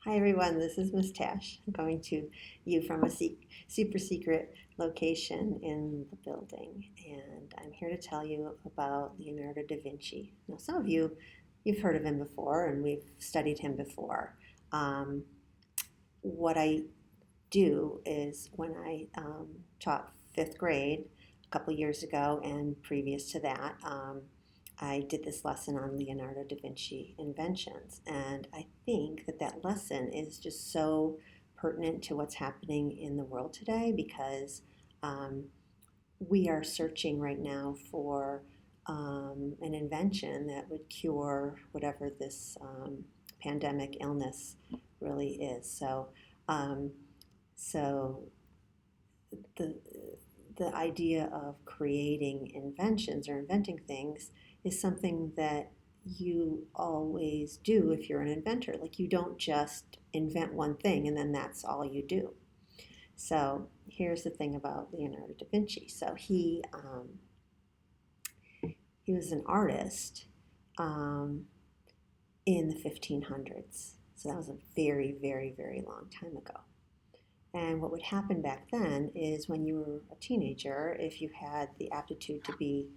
Hi everyone, this is Miss Tash. I'm going to you from a super secret location in the building, and I'm here to tell you about Leonardo da Vinci. Now, some of you've heard of him before, and we've studied him before. Um, what I do is when I taught fifth grade a couple years ago, and previous to that, I did this lesson on Leonardo da Vinci Inventions. And I think that that lesson is just so pertinent to what's happening in the world today because um, we are searching right now for an invention that would cure whatever this pandemic illness really is. Um, so the the idea of creating inventions or inventing things is something that you always do if you're an inventor. Like you don't just invent one thing and then that's all you do. So here's the thing about Leonardo da Vinci. So he was an artist um, in the 1500s. So that was a very, very, very long time ago. And what would happen back then is when you were a teenager, if you had the aptitude to be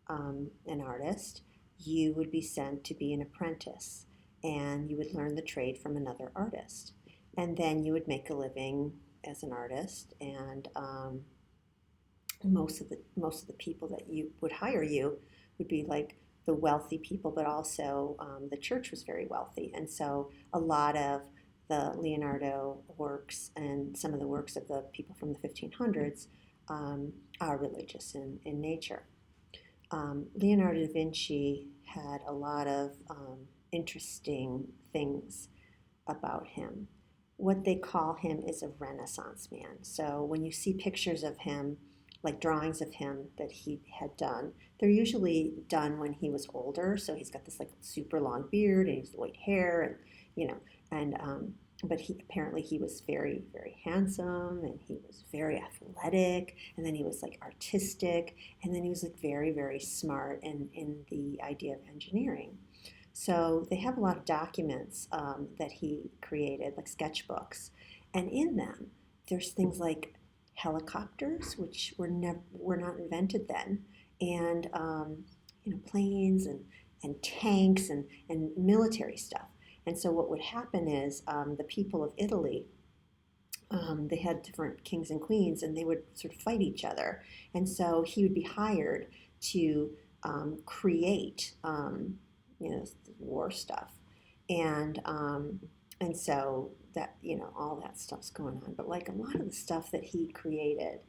an artist, you would be sent to be an apprentice and you would learn the trade from another artist. And then you would make a living as an artist, and most of the people that you would hire you would be like the wealthy people, but also the church was very wealthy, and so a lot of the Leonardo works and some of the works of the people from the 1500s are religious in nature. Leonardo da Vinci had a lot of interesting things about him. What they call him is a Renaissance man. So when you see pictures of him, like drawings of him that he had done, they're usually done when he was older. So he's got this like super long beard and he's white hair, and you know, and but he was very very handsome and he was very athletic, and then he was like artistic, and then he was like very very smart in the idea of engineering. So they have a lot of documents that he created, like sketchbooks, and in them there's things like helicopters, which were not invented then, and planes and tanks and military stuff. And so what would happen is the people of Italy, they had different kings and queens, and they would sort of fight each other. And so he would be hired to create, war stuff, and um, and so that all that stuff's going on. But like a lot of the stuff that he created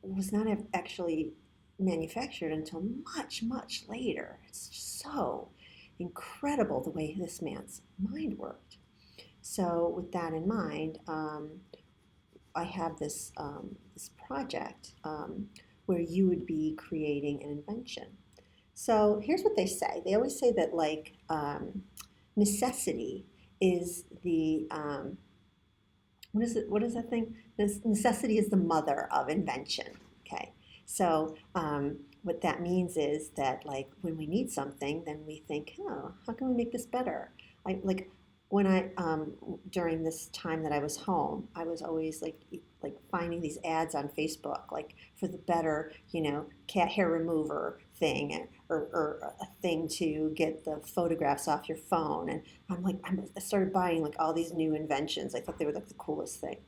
was not actually manufactured until much much later. It's just so incredible the way this man's mind worked. So with that in mind, I have this project where you would be creating an invention. So here's what they say. They always say that like necessity is the what is it? What is that thing? This necessity is the mother of invention. Okay, so what that means is that like when we need something, then we think, oh, how can we make this better? Like when I during this time that I was home, I was always like finding these ads on Facebook, like for the better, cat hair remover thing, or a thing to get the photographs off your phone. And I started buying like all these new inventions. I thought they were like the coolest thing.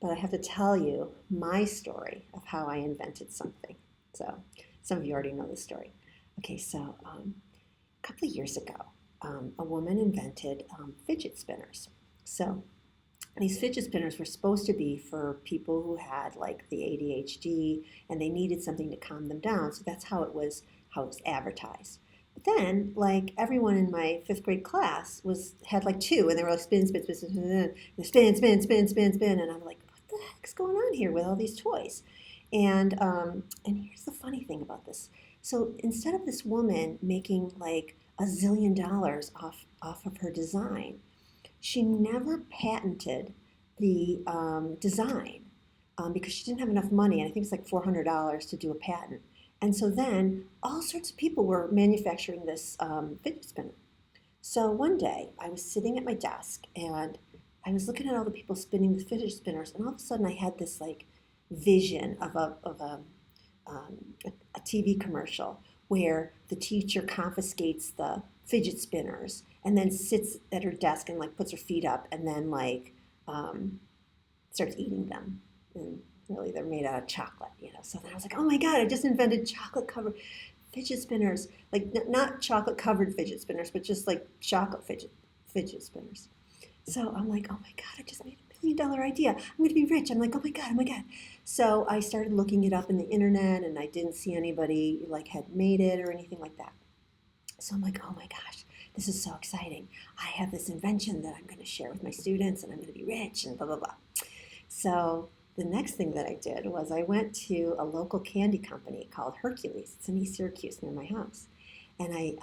But I have to tell you my story of how I invented something. So some of you already know the story. Okay, so a couple of years ago, a woman invented fidget spinners. So these fidget spinners were supposed to be for people who had like the ADHD and they needed something to calm them down. So that's how it was advertised. But then, like everyone in my fifth grade class had like two, and they were like spin, spin, spin, spin, spin, spin, spin, spin, spin, spin, and I'm like, what the heck's going on here with all these toys? And here's the funny thing about this. So instead of this woman making like a zillion dollars off of her design, she never patented the design because she didn't have enough money, and I think it's like $400 to do a patent. And so then all sorts of people were manufacturing this fidget spinner. So one day I was sitting at my desk and I was looking at all the people spinning the fidget spinners, and all of a sudden I had this like vision of a TV commercial where the teacher confiscates the fidget spinners and then sits at her desk and like puts her feet up and then like um, starts eating them. And really, they're made out of chocolate, you know. So then I was like, oh my God, I just invented chocolate covered fidget spinners. Like not chocolate covered fidget spinners, but just like chocolate fidget spinners. So I'm like, oh my God, I just made $1 million idea. I'm going to be rich. I'm like, oh my God, oh my God. So I started looking it up in the internet and I didn't see anybody like had made it or anything like that. So I'm like, oh my gosh, this is so exciting. I have this invention that I'm going to share with my students and I'm going to be rich and blah, blah, blah. So the next thing that I did was I went to a local candy company called Hercules. It's in East Syracuse near my house. And I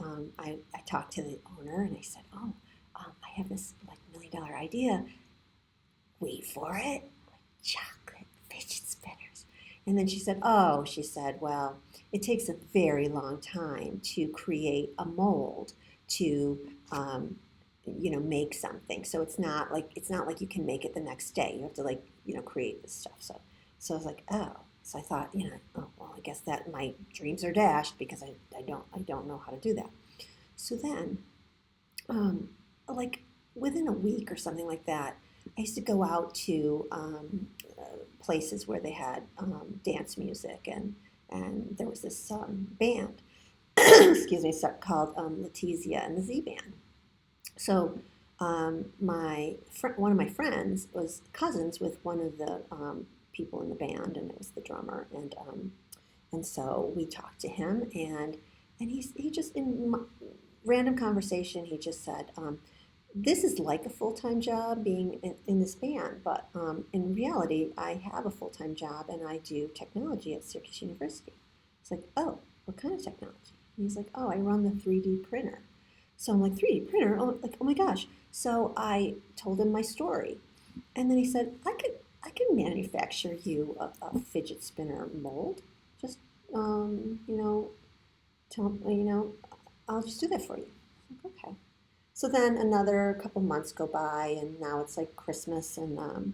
talked to the owner and I said, oh, I have this like $1 million idea. Wait for it. Like chocolate fidget spinners. And then she said, well, it takes a very long time to create a mold to make something. So it's not like you can make it the next day. You have to create this stuff. So I was like, oh. So I thought, oh well, I guess that my dreams are dashed because I don't know how to do that. So then, like within a week or something like that, I used to go out to places where they had dance music, and there was this band, excuse me, called Letizia and the Z Band. So one of my friends was cousins with one of the people in the band, and it was the drummer, and so we talked to him, and he just in random conversation he just said, this is like a full-time job being in this band, but in reality I have a full-time job and I do technology at Syracuse University. It's like, oh, what kind of technology? And he's like, oh, I run the 3D printer. So I'm like, 3D printer? Oh, like, oh my gosh. So I told him my story. And then he said, I could manufacture you a fidget spinner mold. Just, I'll just do that for you. I'm like, okay. So then another couple months go by, and now it's like Christmas, and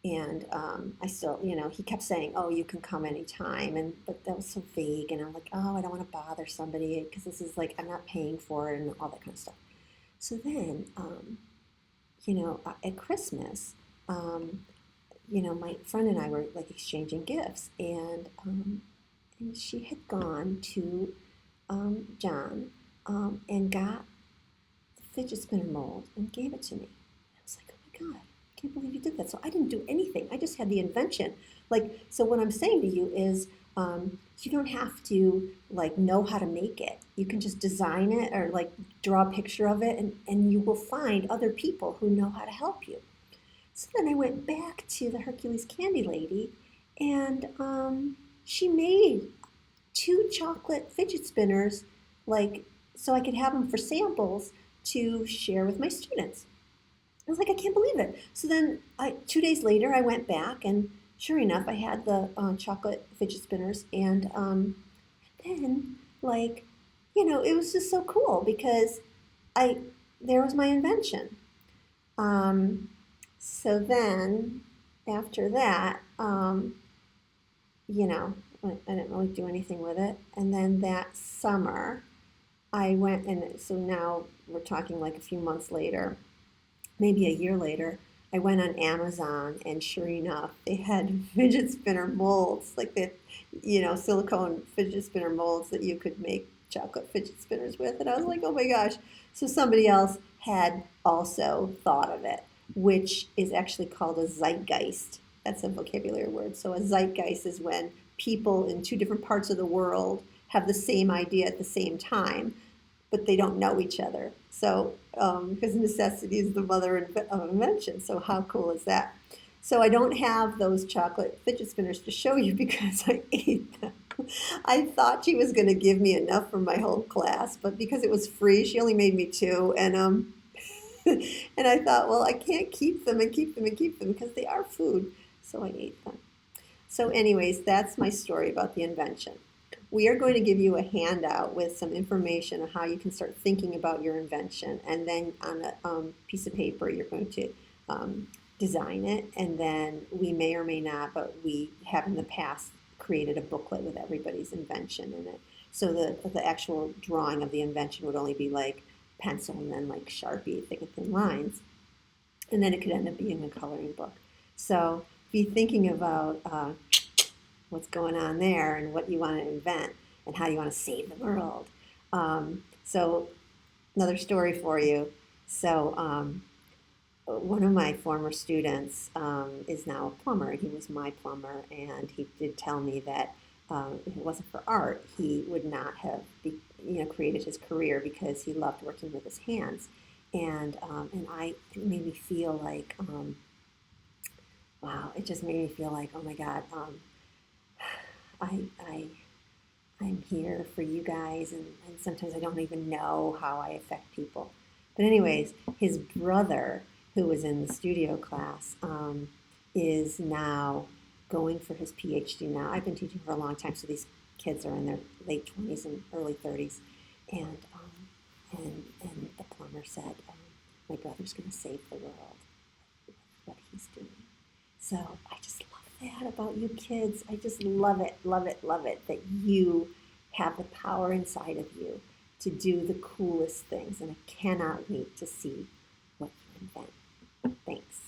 I still, he kept saying, oh, you can come anytime, but that was so vague, and I'm like, oh, I don't want to bother somebody because this is like I'm not paying for it and all that kind of stuff. So then, at Christmas, my friend and I were like exchanging gifts, and she had gone to John and got fidget spinner mold and gave it to me. I was like, oh my God, I can't believe you did that. So I didn't do anything. I just had the invention. So what I'm saying to you is you don't have to know how to make it. You can just design it or draw a picture of it, and you will find other people who know how to help you. So then I went back to the Hercules candy lady, and she made 2 chocolate fidget spinners so I could have them for samples to share with my students. I was like, I can't believe it. So then 2 days later, I went back, and sure enough, I had the chocolate fidget spinners, and then it was just so cool because there was my invention. So then after that, I didn't really do anything with it. And then that summer, I went, and so now we're talking like a few months later, maybe a year later, I went on Amazon, and sure enough, they had fidget spinner molds, like the, silicone fidget spinner molds that you could make chocolate fidget spinners with. And I was like, oh my gosh. So somebody else had also thought of it, which is actually called a zeitgeist. That's a vocabulary word. So a zeitgeist is when people in 2 different parts of the world have the same idea at the same time, but they don't know each other. So, because necessity is the mother of invention. So how cool is that? So I don't have those chocolate fidget spinners to show you because I ate them. I thought she was going to give me enough for my whole class, but because it was free, she only made me 2. And and I thought, well, I can't keep them because they are food. So I ate them. So anyways, that's my story about the invention. we are going to give you a handout with some information on how you can start thinking about your invention. And then on a piece of paper, you're going to design it. And then we may or may not, but we have in the past created a booklet with everybody's invention in it. So the actual drawing of the invention would only be like pencil and then like Sharpie, thick and thin lines. And then it could end up being a coloring book. So be thinking about what's going on there and what you want to invent and how you want to save the world. So another story for you. So one of my former students is now a plumber. He was my plumber, and he did tell me that if it wasn't for art, he would not have created his career because he loved working with his hands. And it made me feel like, wow, it just made me feel like, oh my God, I'm here for you guys, and sometimes I don't even know how I affect people. But anyways, his brother, who was in the studio class, is now going for his PhD now. I've been teaching for a long time, so these kids are in their late 20s and early 30s. And the plumber said, my brother's going to save the world with what he's doing. So I just love that about you kids. I just love it, love it, love it, that you have the power inside of you to do the coolest things. And I cannot wait to see what you invent. Thanks.